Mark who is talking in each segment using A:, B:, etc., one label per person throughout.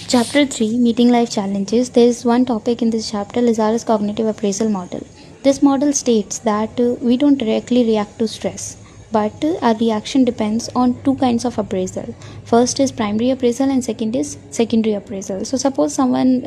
A: Chapter 3, Meeting Life Challenges. There is one topic in this chapter, Lazarus Cognitive Appraisal Model. This model states that we don't directly react to stress, but our reaction depends on two kinds of appraisal. First is primary appraisal and second is secondary appraisal. So suppose someone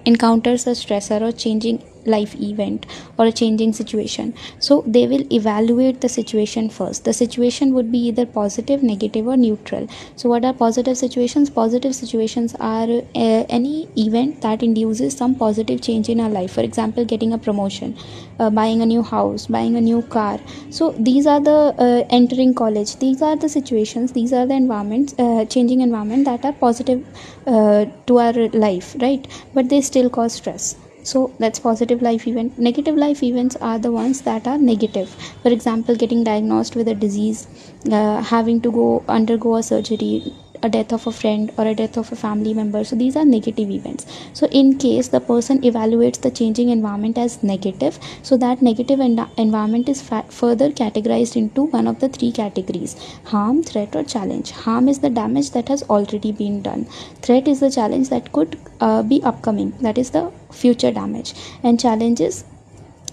A: encounters a stressor or changing life event or a changing situation, so they will evaluate the situation first. The situation would be either positive, negative or neutral. So what are positive situations? Positive situations are any event that induces some positive change in our life. For example, getting a promotion, buying a new house, buying a new car. So these are the entering college. These are the situations, these are the environments, changing environment that are positive to our life, right? But they still cause stress. So that's positive life event. Negative life events are the ones that are negative. For example, getting diagnosed with a disease, having to go undergo a surgery, a death of a friend or a death of a family member. So these are negative events. So in case the person evaluates the changing environment as negative, so that negative environment is further categorized into one of the three categories: harm, threat or challenge. Harm is the damage that has already been done. Threat is the challenge that could be upcoming, that is the future damage, and challenge is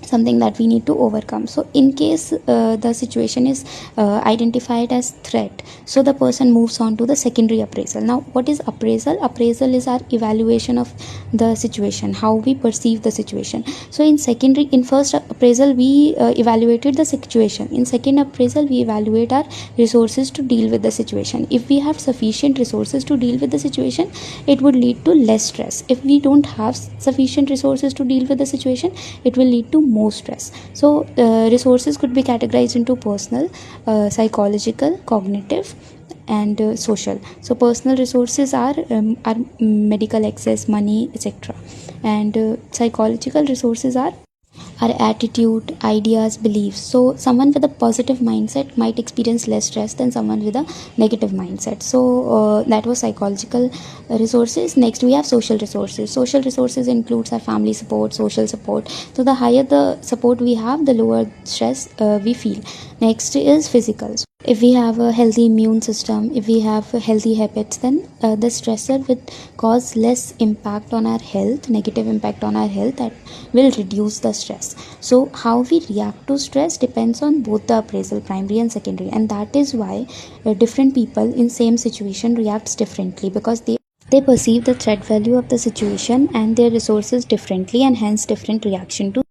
A: something that we need to overcome. So in case the situation is identified as threat, so the person moves on to the secondary appraisal. Now what is appraisal? Appraisal is our evaluation of the situation, how we perceive the situation. So in first appraisal we evaluated the situation. In second appraisal we evaluate our resources to deal with the situation. If we have sufficient resources to deal with the situation, it would lead to less stress. If we don't have sufficient resources to deal with the situation, it will lead to more stress. So resources could be categorized into personal, psychological, cognitive and social. So personal resources are medical access, money, etc. And psychological resources are our attitude, ideas, beliefs. So someone with a positive mindset might experience less stress than someone with a negative mindset. So that was psychological resources. Next we have social resources. Social resources includes our family support, social support. So the higher the support we have, the lower stress we feel. Next is physical. If we have a healthy immune system, if we have healthy habits, then the stressor will cause less impact on our health, negative impact on our health, that will reduce the stress. So how we react to stress depends on both the appraisal, primary and secondary, and that is why different people in same situation reacts differently, because they perceive the threat value of the situation and their resources differently, and hence different reaction to